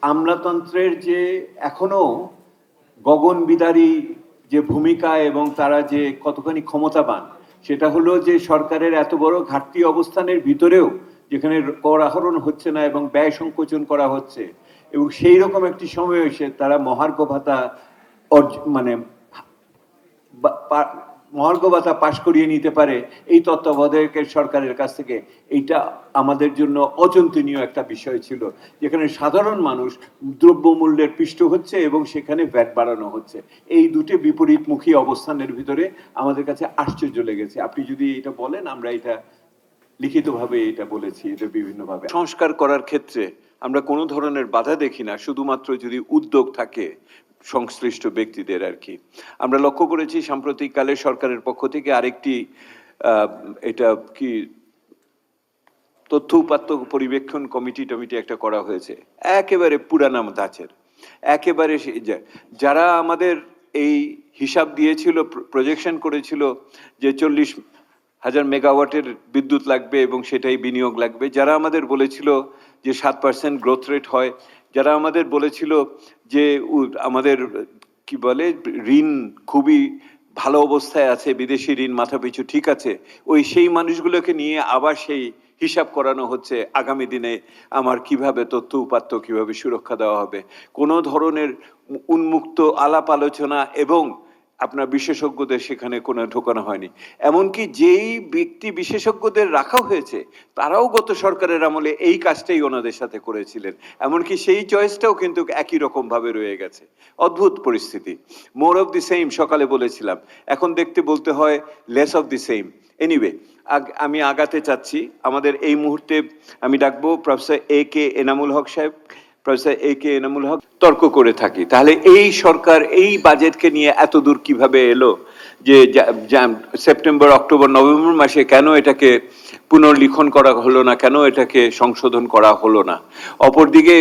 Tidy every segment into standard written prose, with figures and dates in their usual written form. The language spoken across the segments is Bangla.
আমলাতন্ত্রের যে এখনো গগনবিদারী যে ভূমিকা এবং তারা যে কতখানি ক্ষমতাবান, সেটা হলো যে সরকারের এত বড় ঘাটতি অবস্থানের ভিতরেও যেখানে কর আহরণ হচ্ছে না এবং ব্যয় সংকোচন করা হচ্ছে, এবং সেই রকম একটি সময় এসে তারা মহার্ঘ ভাতা মানে মহার্ঘ ভাতা পাশ করিয়ে নিতে পারে এই তত্ত্বাবধায়ক সরকারের কাছ থেকে, এইটা আমাদের জন্য অচিন্তনীয় একটা বিষয় ছিল, যেখানে সাধারণ মানুষ দ্রব্যমূল্যের পিষ্ট হচ্ছে এবং সেখানে ভ্যাট বাড়ানো হচ্ছে। এই দুটি বিপরীতমুখী অবস্থানের ভিতরে আমাদের কাছে আশ্চর্য লেগেছে। আপনি যদি এটা বলেন, আমরা এটা লিখিতভাবে এটা বলেছি, এটা বিভিন্নভাবে সংস্কার করার ক্ষেত্রে আমরা কোনো ধরনের বাধা দেখি না, শুধুমাত্র যদি উদ্যোগ থাকে সংশ্লিষ্ট ব্যক্তিদের আর কি। আমরা লক্ষ্য করেছি সাম্প্রতিককালে সরকারের পক্ষ থেকে আরেকটি এটা কি তথ্য উপাত্ত পরিবেক্ষণ কমিটি একটা করা হয়েছে, একেবারে পুরানা ধাঁচের, একেবারে যারা আমাদের এই হিসাব দিয়েছিল, প্রজেকশন করেছিল যে 40,000 মেগাওয়াটের বিদ্যুৎ লাগবে এবং সেটাই বিনিয়োগ লাগবে, যারা আমাদের বলেছিল যে 7% গ্রোথ রেট হয়, যারা আমাদের বলেছিল যে আমাদের কি বলে ঋণ খুবই ভালো অবস্থায় আছে, বিদেশি ঋণ মাথাপিছু ঠিক আছে, সেই মানুষগুলোকে নিয়ে আবার সেই হিসাব করানো হচ্ছে আগামী দিনে আমার কিভাবে তথ্য উপাত্ত কিভাবে সুরক্ষা দেওয়া হবে। কোনো ধরনের উন্মুক্ত আলাপ আলোচনা এবং আপনার বিশেষজ্ঞদের সেখানে কোনো ঢোকানো হয়নি। এমনকি যেই ব্যক্তি বিশেষজ্ঞদের রাখা হয়েছে তারাও গত সরকারের আমলে এই কাজটাই ওনাদের সাথে করেছিলেন, এমনকি সেই চয়েসটাও কিন্তু একই রকম ভাবে রয়ে গেছে। অদ্ভুত পরিস্থিতি। মোর অফ দি সেম সকালে বলেছিলাম, এখন দেখতে বলতে হয় less of the same. Anyway, আমি আগাতে চাচ্ছি। আমাদের এই মুহূর্তে আমি ডাকবো প্রফেসর A.K. এনামুল হক সাহেব। Professor A.K. এনামুল হক তর্ক করে থাকি, তাহলে এই সরকার এই বাজেটকে নিয়ে এত দূর কিভাবে এলো, যে সেপ্টেম্বর অক্টোবর নভেম্বর মাসে কেন এটাকে পুনর্লিখন করা হলো না, কেন এটাকে সংশোধন করা হলো না? অপরদিকে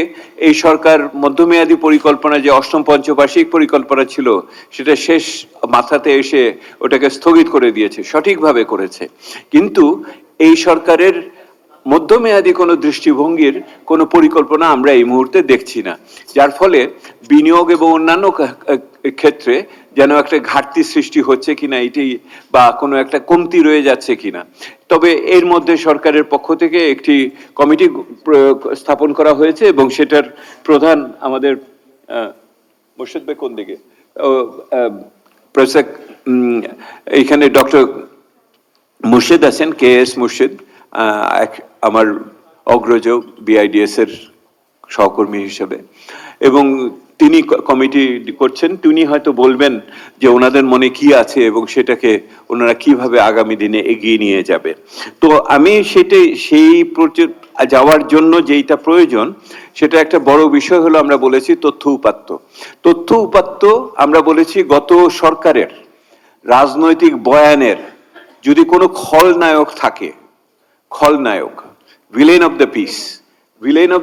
এই সরকার মধ্যমেয়াদী পরিকল্পনা, যে অষ্টম পঞ্চবার্ষিক পরিকল্পনা ছিল, সেটা শেষ মাথাতে এসে ওটাকে স্থগিত করে দিয়েছে, সঠিকভাবে করেছে, কিন্তু এই সরকারের মধ্যমেয়াদী কোনো দৃষ্টিভঙ্গির কোনো পরিকল্পনা আমরা এই মুহূর্তে দেখছি না, যার ফলে বিনিয়োগ এবং অন্যান্য ক্ষেত্রে যেন একটা ঘাটতি সৃষ্টি হচ্ছে কিনা এটি, বা কোনো একটা কমতি রয়ে যাচ্ছে কিনা। তবে এর মধ্যে সরকারের পক্ষ থেকে একটি কমিটি স্থাপন করা হয়েছে এবং সেটার প্রধান আমাদের মুর্শিদ ভাই কোন দিকে, প্রফেসর এইখানে ডক্টর মুর্শিদ আছেন, KS মুর্শিদ, আমার অগ্রজ BIDS এর সহকর্মী হিসেবে, এবং তিনি কমিটি করছেন। তিনি হয়তো বলবেন যে ওনাদের মনে কি আছে এবং সেটাকে ওনারা কিভাবে আগামী দিনে এগিয়ে নিয়ে যাবে। তো আমি সেই যাওয়ার জন্য যেটা প্রয়োজন, সেটা একটা বড় বিষয় হলো, আমরা বলেছি তথ্য উপাত্ত। আমরা বলেছি গত সরকারের রাজনৈতিক বয়ানের যদি কোনো খলনায়ক থাকে, ভিলেন অফ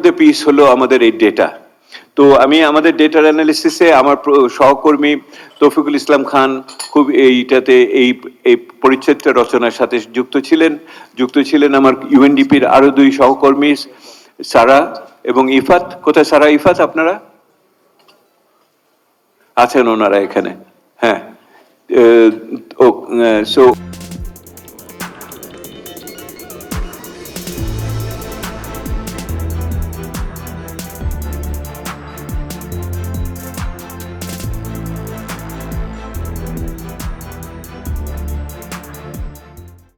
দ্য পিস হলো আমাদের এই ডেটা। তো আমি আমাদের ডেটার অ্যানালিসিসে আমার সহকর্মী তৌফিকুল ইসলাম খান খুব এইটাতে এই পরিচ্ছেদটা রচনার সাথে যুক্ত ছিলেন আমার UNDP-র আরো 2 সহকর্মী, সারা এবং ইফাত। কোথায় সারা, ইফাত? আপনারা আছেন ওনারা এখানে? হ্যাঁ। সো